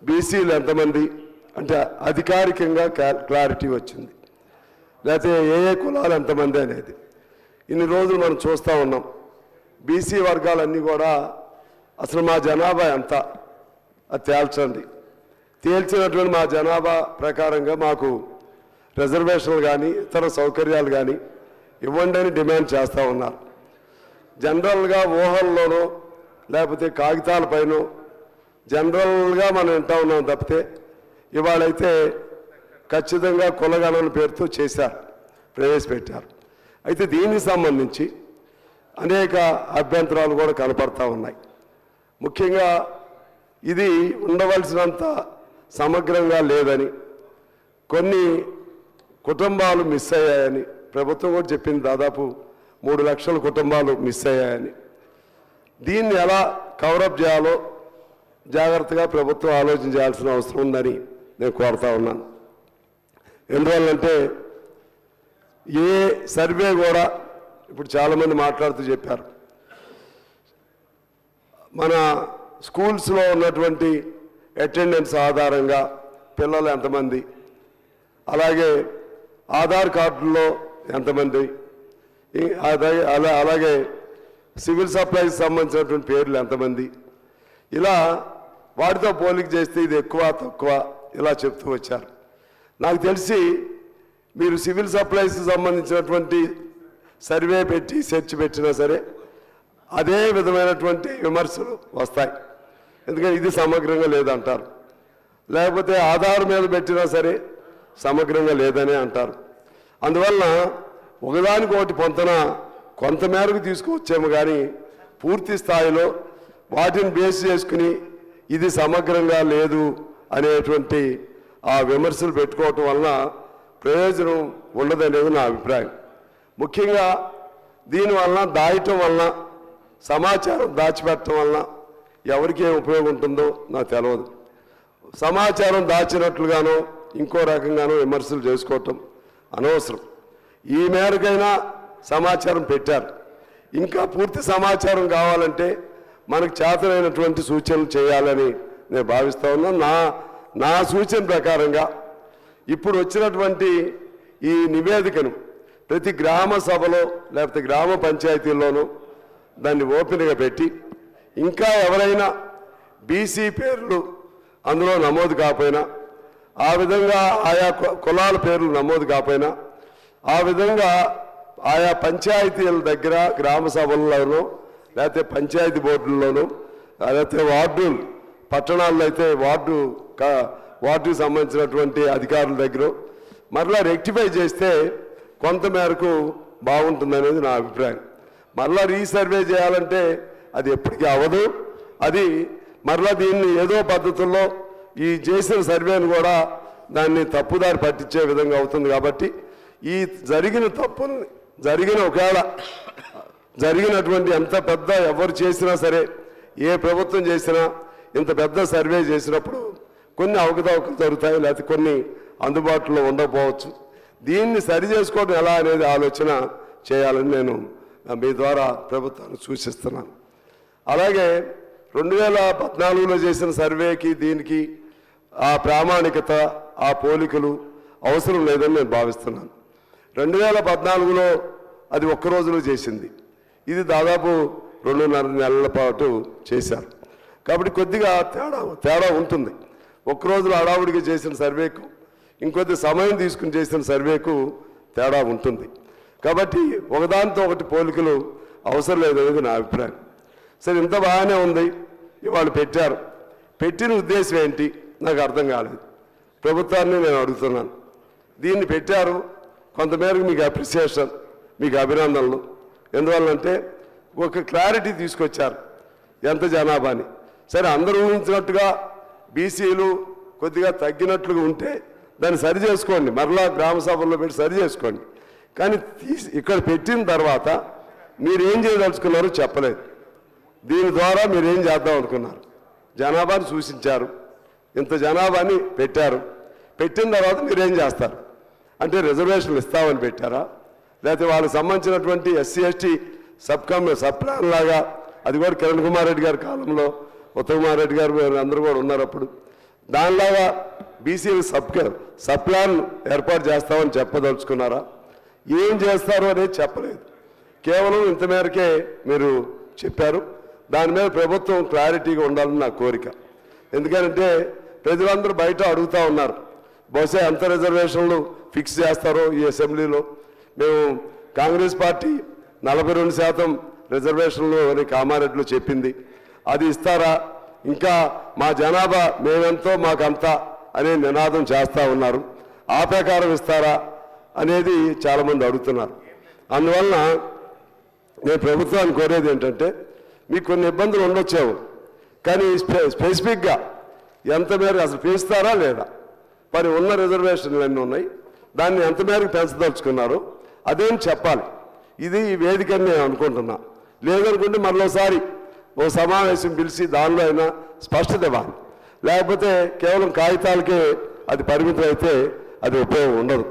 బీసీలు ఎంతమంది అంటే అధికారికంగా క్లారిటీ వచ్చింది, లేకపోతే ఏ కులాలు ఎంతమంది అనేది. ఇన్ని రోజులు మనం చూస్తూ ఉన్నాం. బీసీ వర్గాలన్నీ కూడా అసలు మా జనాభా ఎంత అది తేల్చండి. తేల్చినటువంటి మా జనాభా ప్రకారంగా మాకు రిజర్వేషన్లు కానీ ఇతర సౌకర్యాలు కానీ ఇవ్వండి అని డిమాండ్ చేస్తూ ఉన్నారు. జనరల్గా ఊహల్లోనో లేకపోతే కాగితాలపైనో జనరల్గా మనం వింటూ ఉన్నాం తప్పితే ఇవాళైతే ఖచ్చితంగా కులగణన పేరుతో చేశారు, ప్రవేశపెట్టారు. అయితే దీనికి సంబంధించి అనేక అభ్యంతరాలు కూడా కనపడతా ఉన్నాయి. ముఖ్యంగా ఇది ఉండవలసినంత సమగ్రంగా లేదని, కొన్ని కుటుంబాలు మిస్ అయ్యాయని ప్రభుత్వం కూడా చెప్పింది. దాదాపు 3 లక్షల కుటుంబాలు మిస్ అయ్యాయని. దీన్ని ఎలా కవరప్ చేయాలో జాగ్రత్తగా ప్రభుత్వం ఆలోచన చేయాల్సిన అవసరం ఉందని నేను కోరుతా ఉన్నాను. ఎందువల్లంటే ఏ సర్వే కూడా ఇప్పుడు చాలామంది మాట్లాడుతూ చెప్పారు, మన స్కూల్స్లో ఉన్నటువంటి అటెండెన్స్ ఆధారంగా పిల్లలు ఎంతమంది, అలాగే ఆధార్ కార్డుల్లో ఎంతమంది, అలాగే సివిల్ సప్లైస్ సంబంధించినటువంటి పేర్లు ఎంతమంది, ఇలా వాటితో పోలిక చేస్తే ఇది ఎక్కువ తక్కువ ఇలా చెప్తూ వచ్చారు. నాకు తెలిసి మీరు సివిల్ సప్లైస్ సంబంధించినటువంటి సర్వే పెట్టి సెర్చ్ పెట్టినా సరే అదే విధమైనటువంటి విమర్శలు వస్తాయి. ఎందుకంటే ఇది సమగ్రంగా లేదంటారు, లేకపోతే ఆధార్ మీద పెట్టినా సరే సమగ్రంగా లేదనే అంటారు. అందువలన ఒకదానికొకటి పొంతన కొంతమేరకు తీసుకువచ్చేమో కానీ పూర్తి స్థాయిలో వాటిని బేస్ చేసుకుని ఇది సమగ్రంగా లేదు అనేటువంటి ఆ విమర్శలు పెట్టుకోవటం వలన ప్రయోజనం ఉండదనేది నా అభిప్రాయం. ముఖ్యంగా దీనివలన దాయటం వలన, సమాచారం దాచిపెట్టడం వలన ఎవరికి ఏం ఉపయోగం ఉంటుందో నాకు తెలియదు. సమాచారం దాచినట్లుగానో ఇంకో రకంగానో విమర్శలు చేసుకోవటం అనవసరం. ఈ మేరకైనా సమాచారం పెట్టారు. ఇంకా పూర్తి సమాచారం కావాలంటే మనకు చేతనైనటువంటి సూచనలు చేయాలని నేను భావిస్తూ ఉన్నాను. నా సూచన ప్రకారంగా ఇప్పుడు వచ్చినటువంటి ఈ నివేదికను ప్రతి గ్రామ సభలో లేకపోతే గ్రామ పంచాయతీల్లోనూ దాన్ని ఓపెన్గా పెట్టి, ఇంకా ఎవరైనా బీసీ పేర్లు అందులో నమోదు కాకపోయినా, ఆ విధంగా ఆయా కులాల పేర్లు నమోదు కాకపోయినా, ఆ విధంగా ఆయా పంచాయతీల దగ్గర గ్రామ సభల్లోనూ లేకపోతే పంచాయతీ బోర్డుల్లోనూ లేకపోతే వార్డులు, పట్టణాల్లో అయితే వార్డుకు సంబంధించినటువంటి అధికారుల దగ్గర మరలా రెక్టిఫై చేస్తే కొంతమేరకు బాగుంటుందనేది నా అభిప్రాయం. మరలా రీసర్వే చేయాలంటే అది ఎప్పటికీ అవ్వదు. అది మరలా దీన్ని ఏదో పద్ధతుల్లో ఈ చేసిన సర్వేను కూడా దాన్ని తప్పుదారి పట్టించే విధంగా అవుతుంది. కాబట్టి ఈ ఒకవేళ జరిగినటువంటి ఎంత పెద్ద ఎవరు చేసినా సరే, ఏ ప్రభుత్వం చేసినా ఇంత పెద్ద సర్వే చేసినప్పుడు కొన్ని అవకతవకలు జరుగుతాయి, లేకపోతే కొన్ని అందుబాటులో ఉండకపోవచ్చు. దీన్ని సరి చేసుకోవడం ఎలా అనేది ఆలోచన చేయాలని నేను మీ ద్వారా ప్రభుత్వాన్ని సూచిస్తున్నాను. అలాగే 2014లో చేసిన సర్వేకి దీనికి ఆ ప్రామాణికత, ఆ పోలికలు అవసరం లేదని నేను భావిస్తున్నాను. 2014లో అది ఒక్క రోజులో చేసింది, ఇది దాదాపు 2.5 నెలల పాటు చేశారు. కాబట్టి కొద్దిగా తేడా ఉంటుంది. ఒక్క రోజులో హడావుడిగా చేసిన సర్వేకు, ఇంకొద్ది సమయం తీసుకుని చేసిన సర్వేకు తేడా ఉంటుంది. కాబట్టి ఒకదానితో ఒకటి పోలికలు అవసరం లేదనేది నా అభిప్రాయం. సరే, ఇంత బాగానే ఉంది, ఇవాళ పెట్టారు. పెట్టిన ఉద్దేశం ఏంటి నాకు అర్థం కాలేదు. ప్రభుత్వాన్ని నేను అడుగుతున్నాను. దీన్ని పెట్టారు, కొంతమేరకు మీకు అప్రిసియేషన్, మీకు అభినందనలు. ఎందువల్లంటే ఒక క్లారిటీ తీసుకొచ్చారు ఎంత జనాభాని. సరే, అందరూ ఊహించినట్టుగా బీసీలు కొద్దిగా తగ్గినట్లుగా ఉంటే దాన్ని సరి చేసుకోండి, మరలా గ్రామ సభల్లో పెట్టి సరి చేసుకోండి. కానీ ఇక్కడ పెట్టిన తర్వాత మీరేం చేయదలుచుకున్నారో చెప్పలేదు. దీని ద్వారా మీరేం చేద్దాం అనుకున్నారు? జనాభాని సూచించారు, ఇంత జనాభాని పెట్టారు. పెట్టిన తర్వాత మీరేం చేస్తారు అంటే రిజర్వేషన్లు ఇస్తామని పెట్టారా, లేకపోతే వాళ్ళకి సంబంధించినటువంటి ఎస్సీ ఎస్టీ సబ్ ప్లాన్ లాగా, అది కూడా కిరణ్ కుమార్ రెడ్డి గారి కాలంలో, ఉత్తమ్ కుమార్ రెడ్డి గారు అందరూ కూడా ఉన్నారు అప్పుడు, దానిలాగా బీసీలు సబ్ ప్లాన్ ఏర్పాటు చేస్తామని చెప్పదలుచుకున్నారా? ఏం చేస్తారు అనేది చెప్పలేదు. కేవలం ఇంత మేరకే మీరు చెప్పారు. దాని మీద ప్రభుత్వం క్లారిటీగా ఉండాలని నా కోరిక. ఎందుకంటే ప్రజలందరూ బయట అడుగుతూ ఉన్నారు, బహుశా ఎంత రిజర్వేషన్లు ఫిక్స్ చేస్తారో ఈ అసెంబ్లీలో. మేము కాంగ్రెస్ పార్టీ 42% రిజర్వేషన్లు అని కామారెడ్డిలో చెప్పింది, అది ఇస్తారా? ఇంకా మా జనాభా మేమెంతో మాకంతా అనే నినాదం చేస్తూ ఉన్నారు. ఆ ప్రకారం ఇస్తారా అనేది చాలామంది అడుగుతున్నారు. అందువలన నేను ప్రభుత్వాన్ని కోరేది ఏంటంటే, మీకు కొన్ని ఇబ్బందులు ఉండొచ్చావు, కానీ స్పెసిఫిక్గా ఎంత మేరకు అసలు పెంచుతారా లేదా, మరి ఉన్న రిజర్వేషన్లు ఎన్ని ఉన్నాయి, దాన్ని ఎంత మేరకు పెంచదలుచుకున్నారు అదేం చెప్పాలి. ఇది ఈ వేదికని నేను అనుకుంటున్నా. లేదనుకుంటే మరోసారి ఓ సమావేశం పిలిచి దానిలో అయినా స్పష్టత ఇవ్వాలి. లేకపోతే కేవలం కాగితాలకే అది పరిమితం అయితే అది ఉపయోగం ఉండదు.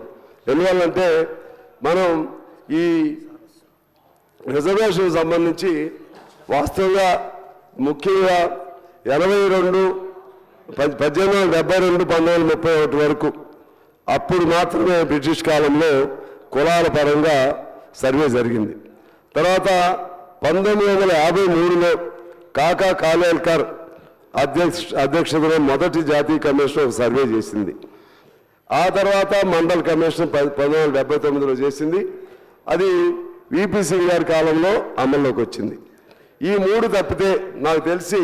ఎందువల్లంటే మనం ఈ రిజర్వేషన్ సంబంధించి వాస్తవంగా ముఖ్యంగా 1872, 1931 వరకు అప్పుడు మాత్రమే బ్రిటిష్ కాలంలో కులాల పరంగా సర్వే జరిగింది. తర్వాత 1953లో కాకా కాలేల్కర్ అధ్యక్షతలో మొదటి జాతీయ కమిషన్ ఒక సర్వే చేసింది. ఆ తర్వాత మండల్ కమిషన్ 1979లో చేసింది. అది విపి సింగ్ గారి కాలంలో అమల్లోకి వచ్చింది. ఈ మూడు తప్పితే నాకు తెలిసి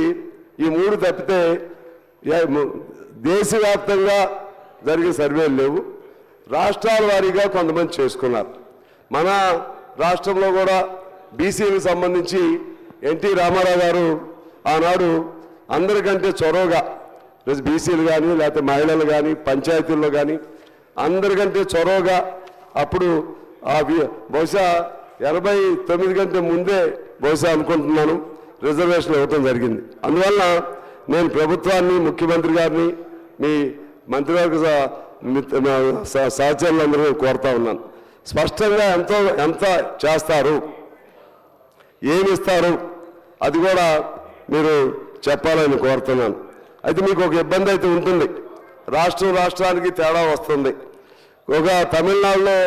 దేశవ్యాప్తంగా జరిగే సర్వేలు లేవు. రాష్ట్రాల వారీగా కొంతమంది చేసుకున్నారు. మన రాష్ట్రంలో కూడా బీసీలకు సంబంధించి ఎన్టీ రామారావు గారు ఆనాడు అందరికంటే చొరవగా బీసీలు కానీ లేకపోతే మహిళలు కానీ పంచాయతీల్లో కానీ అందరికంటే చొరవగా అప్పుడు బహుశా 89 కంటే ముందే బహుశా అనుకుంటున్నాను రిజర్వేషన్ ఇవ్వటం జరిగింది. అందువల్ల నేను ప్రభుత్వాన్ని, ముఖ్యమంత్రి గారిని, మీ మంత్రివర్గ సహచరులందరూ కోరుతా ఉన్నాను, స్పష్టంగా ఎంత చేస్తారు, ఏమిస్తారు అది కూడా మీరు చెప్పాలని కోరుతున్నాను. అయితే మీకు ఒక ఇబ్బంది అయితే ఉంటుంది, రాష్ట్రానికి తేడా వస్తుంది. ఒక తమిళనాడులో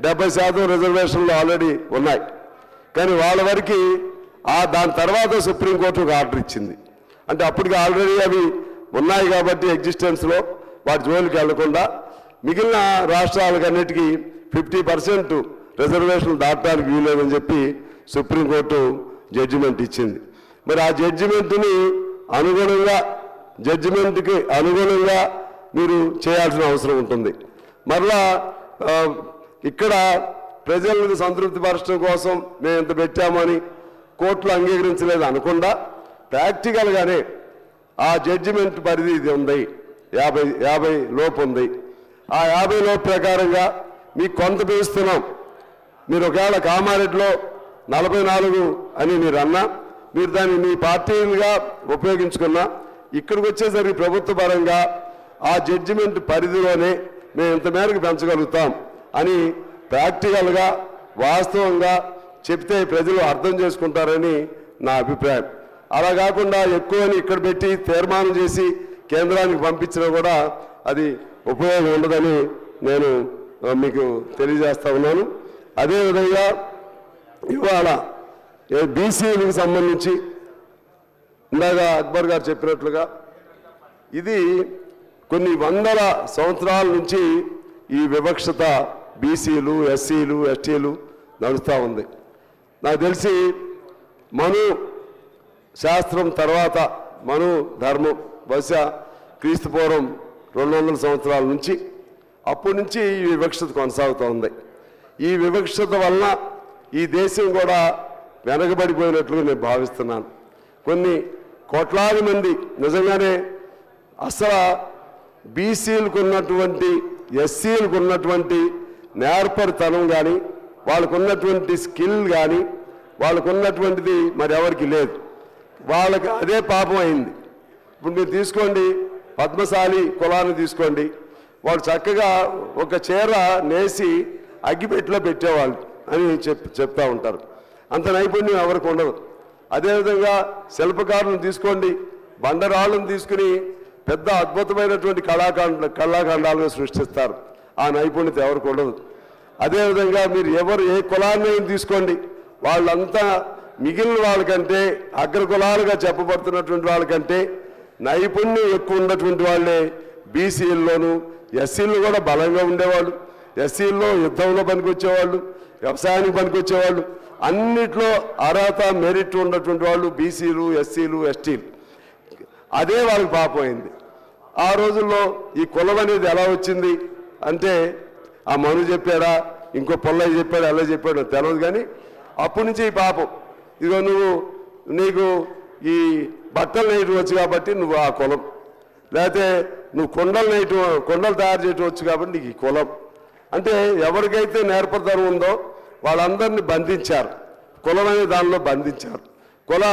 70% రిజర్వేషన్లు ఆల్రెడీ ఉన్నాయి, కానీ వాళ్ళ వరకు దాని తర్వాత సుప్రీంకోర్టు ఒక ఆర్డర్ ఇచ్చింది. అంటే అప్పటికి ఆల్రెడీ అవి ఉన్నాయి కాబట్టి ఎగ్జిస్టెన్స్లో వాటి జోలికి వెళ్లకుండా మిగిలిన రాష్ట్రాలకన్నిటికీ 50% రిజర్వేషన్లు దాటడానికి వీలేదని చెప్పి సుప్రీంకోర్టు జడ్జిమెంట్ ఇచ్చింది. మరి ఆ జడ్జిమెంట్కి అనుగుణంగా మీరు చేయాల్సిన అవసరం ఉంటుంది. మరలా ఇక్కడ ప్రజలను సంతృప్తిపరచడం కోసం మేము ఇంత పెట్టామని కోర్టులు అంగీకరించలేదు అనకుండా ప్రాక్టికల్గానే ఆ జడ్జిమెంట్ పరిధి ఇది ఉంది, 50 లోపు ఉంది. ఆ 50 లోపు ప్రకారంగా మీకు కొంత పెంచుతున్నాం. మీరు ఒకవేళ కామారెడ్డిలో 44 అని మీరు అన్నా, మీరు దాన్ని మీ పార్టీలుగా ఉపయోగించుకున్నా, ఇక్కడికి వచ్చేసరికి ప్రభుత్వ పరంగా ఆ జడ్జిమెంట్ పరిధిలోనే మేము ఇంత మేరకు పెంచగలుగుతాం అని ప్రాక్టికల్గా వాస్తవంగా చెప్తే ప్రజలు అర్థం చేసుకుంటారని నా అభిప్రాయం. అలా కాకుండా ఎక్కువని ఇక్కడ పెట్టి తీర్మానం చేసి కేంద్రానికి పంపించినా కూడా అది ఉపయోగం ఉండదని నేను మీకు తెలియజేస్తా ఉన్నాను. అదేవిధంగా ఇవాళ బీసీలకు సంబంధించి ఇందాక అక్బర్ గారు చెప్పినట్లుగా ఇది కొన్ని వందల సంవత్సరాల నుంచి ఈ వివక్షత బీసీలు, ఎస్సీలు, ఎస్టీలు నడుస్తూ ఉంది. నాకు తెలిసి మను శాస్త్రం తర్వాత మను ధర్మం బహుశా క్రీస్తుపూర్వం 200 సంవత్సరాల నుంచి అప్పటి నుంచి ఈ వివక్షత కొనసాగుతూ ఉంది. ఈ వివక్షత వలన ఈ దేశం కూడా వెనకబడిపోయినట్లు నేను భావిస్తున్నాను. కొన్ని కోట్లాది మంది నిజంగానే అసలు బీసీలకు ఉన్నటువంటి, ఎస్సీలకు ఉన్నటువంటి నేర్పరితనం కానీ, వాళ్ళకు ఉన్నటువంటి స్కిల్ కానీ, వాళ్ళకు ఉన్నటువంటిది మరి ఎవరికి లేదు. వాళ్ళకి అదే పాపం అయింది. ఇప్పుడు మీరు తీసుకోండి, పద్మశాలి కులాన్ని తీసుకోండి, వాళ్ళు చక్కగా ఒక చీర నేసి అగ్గిపెట్టిలో పెట్టేవాళ్ళు అని చెప్తా ఉంటారు. అంత నైపుణ్యం ఎవరికి ఉండదు. అదేవిధంగా శిల్పకారులను తీసుకోండి, బండరాళ్ళను తీసుకుని పెద్ద అద్భుతమైనటువంటి కళాఖండాలుగా సృష్టిస్తారు. ఆ నైపుణ్యత ఎవరికి ఉండదు. అదేవిధంగా మీరు ఎవరు ఏ కులాన్ని తీసుకోండి, వాళ్ళంతా మిగిలిన వాళ్ళకంటే అగ్రకులాలుగా చెప్పబడుతున్నటువంటి వాళ్ళకంటే నైపుణ్యం ఎక్కువ ఉన్నటువంటి వాళ్ళే బీసీల్లోనూ, ఎస్సీలు కూడా బలంగా ఉండేవాళ్ళు. ఎస్సీల్లో యుద్ధంలో పనికొచ్చేవాళ్ళు, వ్యవసాయానికి పనికొచ్చేవాళ్ళు, అన్నిట్లో అర్హత మెరిట్ ఉన్నటువంటి వాళ్ళు బీసీలు, ఎస్సీలు, ఎస్టీలు. అదే వాళ్ళకి పాపం అయింది. ఆ రోజుల్లో ఈ కులం అనేది ఎలా వచ్చింది అంటే ఆ మను చెప్పాడా, ఇంకో పొల్లయ్య చెప్పాడు, ఎలా చెప్పాడో తెలియదు. కానీ అప్పటి నుంచి ఈ పాపం, ఇదిగో నీకు ఈ బట్టలు నేయటం వచ్చు కాబట్టి నువ్వు ఆ కులం, లేకపోతే నువ్వు కొండలు తయారు చేయటం వచ్చు కాబట్టి నీకు ఈ కులం. అంటే ఎవరికైతే నేర్పదనం ఉందో వాళ్ళందరినీ బంధించారు, కులం అనే దానిలో బంధించారు, కుల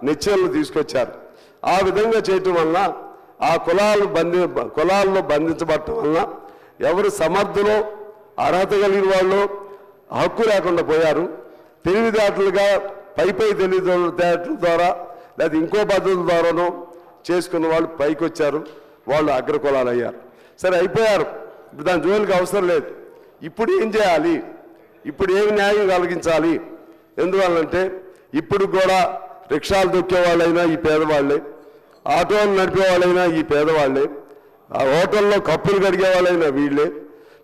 నిశ్చయాలను తీసుకొచ్చారు. ఆ విధంగా చేయటం వలన ఆ కులాల్లో బంధించబడటం వలన ఎవరు సమర్థులో అర్హత కలిగిన వాళ్ళు హక్కు లేకుండా పోయారు. తెలివితేటలుగా పై తెలివితేటల ద్వారా లేదా ఇంకో పద్ధతుల ద్వారానో చేసుకున్న వాళ్ళు పైకి వచ్చారు, వాళ్ళు అగ్రకులాలు అయ్యారు. సరే అయిపోయారు, ఇప్పుడు దాని జోలికి అవసరం లేదు. ఇప్పుడు ఏం చేయాలి, ఇప్పుడు ఏమి న్యాయం కలిగించాలి? ఎందువల్లంటే ఇప్పుడు కూడా రిక్షాలు దొక్కే వాళ్ళైనా ఈ పేదవాళ్ళే, ఆటోలు నడిపే వాళ్ళైనా ఈ పేదవాళ్ళే, ఆ హోటల్లో కప్పులు కడిగే వాళ్ళైనా వీళ్ళే.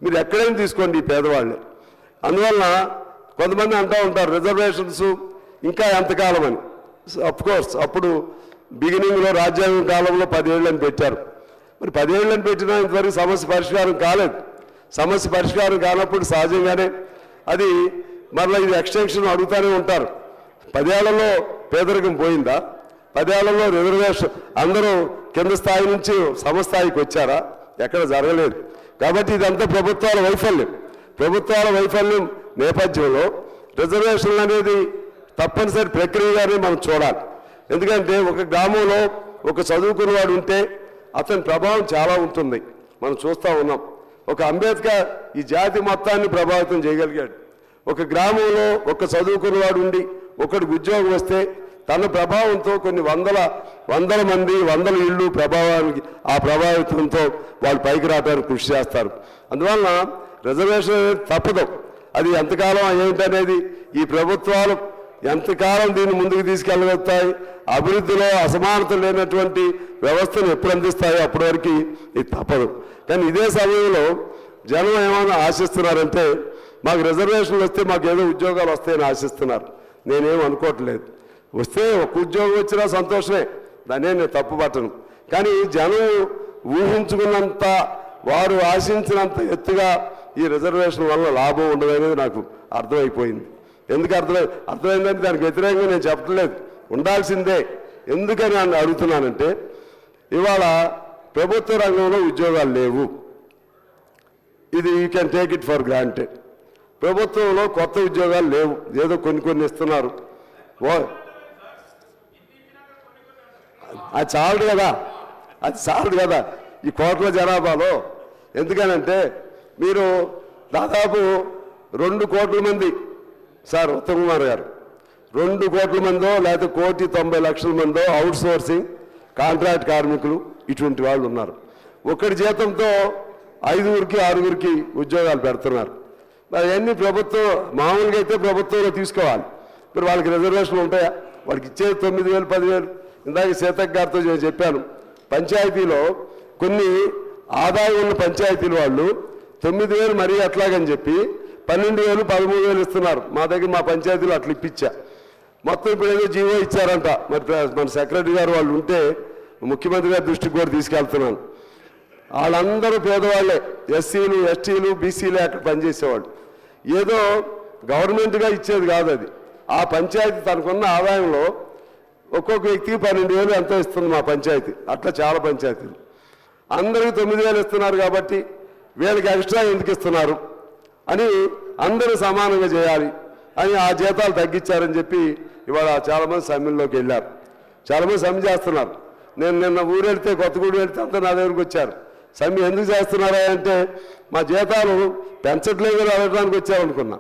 మీరు ఎక్కడైనా తీసుకోండి ఈ పేదవాళ్ళే. అందువలన కొంతమంది అంటూ ఉంటారు రిజర్వేషన్స్ ఇంకా ఎంతకాలం అని. కోర్స్ అప్పుడు బిగినింగ్లో రాజ్యాంగ కాలంలో 10 ఏళ్ళని పెట్టారు. మరి 10 ఏళ్ళని పెట్టినా ఇంతవరకు సమస్య పరిష్కారం కాలేదు. సమస్య పరిష్కారం కానప్పుడు సహజంగానే అది మరలా ఇది ఎక్స్టెన్షన్ అడుగుతూనే ఉంటారు. 10 ఏళ్లలో పేదరికం పోయిందా? 10 ఏళ్లలో రిజర్వేషన్ అందరూ కింద స్థాయి నుంచి సమస్థాయికి వచ్చారా? ఎక్కడ జరగలేదు. కాబట్టి ఇదంతా ప్రభుత్వాల వైఫల్యం నేపథ్యంలో రిజర్వేషన్లు అనేది తప్పనిసరి ప్రక్రియగానే మనం చూడాలి. ఎందుకంటే ఒక గ్రామంలో ఒక చదువుకున్నవాడు ఉంటే అతని ప్రభావం చాలా ఉంటుంది. మనం చూస్తూ ఉన్నాం. ఒక అంబేద్కర్ ఈ జాతి మొత్తాన్ని ప్రభావితం చేయగలిగాడు. ఒక గ్రామంలో ఒక చదువుకున్నవాడు ఉండి ఒకడికి ఉద్యోగం వస్తే తన ప్రభావంతో కొన్ని వందల మంది, వందల ఇళ్ళు ఆ ప్రభావితంతో వాళ్ళు పైకి రావడానికి కృషి చేస్తారు. అందువలన రిజర్వేషన్ అనేది తప్పదు. అది ఎంతకాలం ఏంటనేది ఈ ప్రభుత్వాలు ఎంతకాలం దీన్ని ముందుకు తీసుకెళ్ళగలుగుతాయి, అభివృద్ధిలో అసమానత లేనటువంటి వ్యవస్థను ఎప్పుడు అందిస్తాయో అప్పటి వరకు ఇది తప్పదు. కానీ ఇదే సమయంలో జనం ఏమైనా ఆశిస్తున్నారంటే మాకు రిజర్వేషన్లు వస్తే మాకు ఏదో ఉద్యోగాలు వస్తాయని ఆశిస్తున్నారు. నేనేం అనుకోవట్లేదు. వస్తే ఒక ఉద్యోగం వచ్చినా సంతోషమే, దాన్నే నేను తప్పు పట్టను. కానీ జనం ఊహించుకున్నంత, వారు ఆశించినంత ఎత్తుగా ఈ రిజర్వేషన్ వల్ల లాభం ఉండదనేది నాకు అర్థమైపోయింది. ఎందుకు అర్థమైందంటే దానికి వ్యతిరేకంగా నేను చెప్పట్లేదు, ఉండాల్సిందే. ఎందుకని నన్ను అడుగుతున్నానంటే ఇవాళ ప్రభుత్వ రంగంలో ఉద్యోగాలు లేవు. ఇది you can take it for granted. ప్రభుత్వంలో కొత్త ఉద్యోగాలు లేవు, ఏదో కొన్ని ఇస్తున్నారు. అది చాలదు కదా ఈ కోట్ల జనాభాలో. ఎందుకనంటే మీరు దాదాపు 2 కోట్ల మంది సార్ ఉత్తమ్ కుమార్ గారు 2 కోట్ల మందో లేకపోతే 1,90,00,000 మందో అవుట్ సోర్సింగ్ కాంట్రాక్ట్ కార్మికులు ఇటువంటి వాళ్ళు ఉన్నారు. ఒకటి జీతంతో 5గురికి 6గురికి ఉద్యోగాలు పెడుతున్నారు. మరి అవన్నీ ప్రభుత్వం మామూలుగా అయితే ప్రభుత్వంలో తీసుకోవాలి. మరి వాళ్ళకి రిజర్వేషన్లు ఉంటాయా? వాళ్ళకి ఇచ్చేది 9,000 10,000. ఇందాక సీతక్ గారితో నేను చెప్పాను, పంచాయతీలో కొన్ని ఆదాయం ఉన్న పంచాయతీలు వాళ్ళు 9,000 మరీ అట్లాగని చెప్పి 12,000 13,000 ఇస్తున్నారు. మా పంచాయతీలో అట్లా ఇప్పించా. మొత్తం ఇప్పుడు ఏదో జీవో ఇచ్చారంట. మరి మన సెక్రటరీ గారు వాళ్ళు ఉంటే ముఖ్యమంత్రి గారి దృష్టికి కూడా తీసుకెళ్తున్నాను. వాళ్ళందరూ పేదవాళ్ళే, ఎస్సీలు ఎస్టీలు బీసీలే అక్కడ పనిచేసేవాళ్ళు. ఏదో గవర్నమెంట్గా ఇచ్చేది కాదు అది. ఆ పంచాయతీ తనకున్న ఆదాయంలో ఒక్కొక్క వ్యక్తికి 12,000 ఎంతో ఇస్తుంది మా పంచాయతీ. అట్లా చాలా పంచాయతీలు. అందరికీ 9,000 ఇస్తున్నారు కాబట్టి వీళ్ళకి ఎక్స్ట్రా ఎందుకు ఇస్తున్నారు అని అందరూ సమానంగా చేయాలి అని ఆ జీతాలు తగ్గించారని చెప్పి ఇవాళ చాలామంది సమ్మెల్లోకి వెళ్ళారు. చాలామంది సమ్మె చేస్తున్నారు. నేను నిన్న ఊరు వెళ్తే కొత్తగూడు వెళ్తే అంతా నా దగ్గరికి వచ్చారు. సమ్మె ఎందుకు చేస్తున్నారా అంటే మా జీతాలు పెంచట్లేదు అడగడానికి వచ్చారనుకున్నా,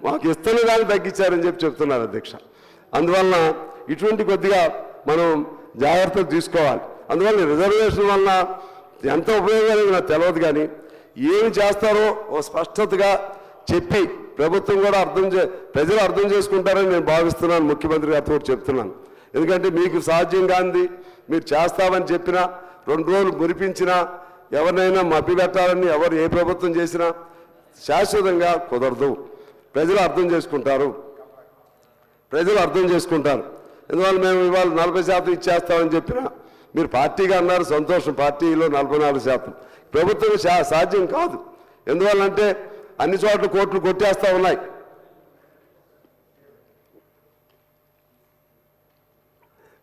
మాకు ఇస్తున్న దాన్ని తగ్గించారని చెప్పి చెప్తున్నారు అధ్యక్ష. అందువలన ఇటువంటి కొద్దిగా మనం జాగ్రత్తలు తీసుకోవాలి. అందువల్ల రిజర్వేషన్ వలన ఎంత ఉపయోగాలు నాకు తెలియదు, కానీ ఏమి చేస్తారో ఓ స్పష్టతగా చెప్పి ప్రభుత్వం కూడా ప్రజలు అర్థం చేసుకుంటారని నేను భావిస్తున్నాను. ముఖ్యమంత్రి గారితో కూడా చెప్తున్నాను. ఎందుకంటే మీకు సాధ్యం కానిది మీరు చేస్తామని చెప్పినా 2 రోజులు మురిపించినా ఎవరినైనా మభ్యపెట్టాలని ఎవరు ఏ ప్రభుత్వం చేసినా శాశ్వతంగా కుదరదు. ప్రజలు అర్థం చేసుకుంటారు. ఎందువల్ల మేము ఇవాళ 40% ఇచ్చేస్తామని చెప్పినా మీరు పార్టీగా అన్నారు, సంతోషం. పార్టీలో 44%. ప్రభుత్వం సాధ్యం కాదు. ఎందువల్లంటే అన్ని చోట్ల కోట్లు కొట్టేస్తూ ఉన్నాయి.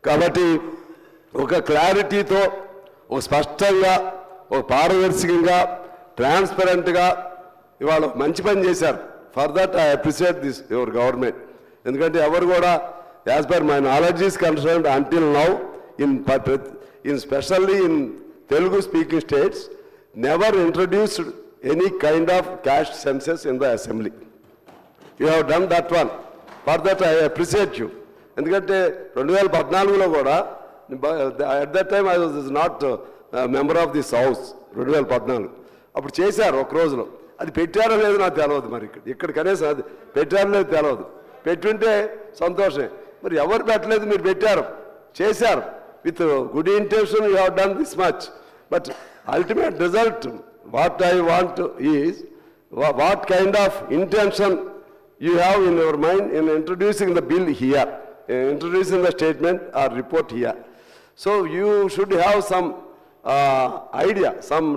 కాబట్టి ఒక క్లారిటీతో, ఒక స్పష్టంగా, ఒక పారదర్శకంగా, ట్రాన్స్పరెంట్గా ఇవాళ మంచి పని చేశారు. For that I appreciate this your government. ఎందుకంటే ఎవరు కూడా as per my knowledge is concerned until now in specially in Telugu speaking states never introduced any kind of cash census in the assembly. You have done that one. For that I appreciate you. ఎందుకంటే 2014లో కూడా at that time I was not a member of this house. 2014 అప్పుడు చేశారు ఒక రోజులో. అది పెట్టారో లేదో నాకు తెలియదు. మరి ఇక్కడ కనీసం అది పెట్టారో లేదో తెలియదు. పెట్టుంటే సంతోషమే. మరి ఎవరు పెట్టలేదు, మీరు పెట్టారు, చేశారు. With good intention you have done this much, but ultimate result what I want is what kind of intention you have in your mind in introducing the bill here, introducing the statement or report here. So you should have some idea, some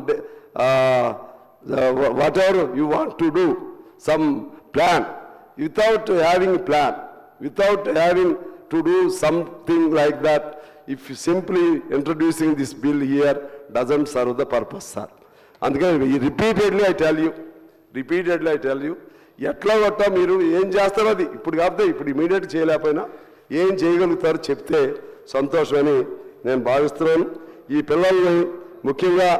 whatever you want to do, some plan. Without having a plan, without having to do something like that, if you simply introducing this bill here doesn't serve the purpose, sir. అందుకని repeatedly I tell you ఎట్లా కొట్టా మీరు ఏం చేస్తారో అది ఇప్పుడు కాకపోతే ఇప్పుడు ఇమీడియట్ చేయలేకపోయినా ఏం చేయగలుగుతారో చెప్తే సంతోషమని నేను భావిస్తున్నాను. ఈ పిల్లల్ని ముఖ్యంగా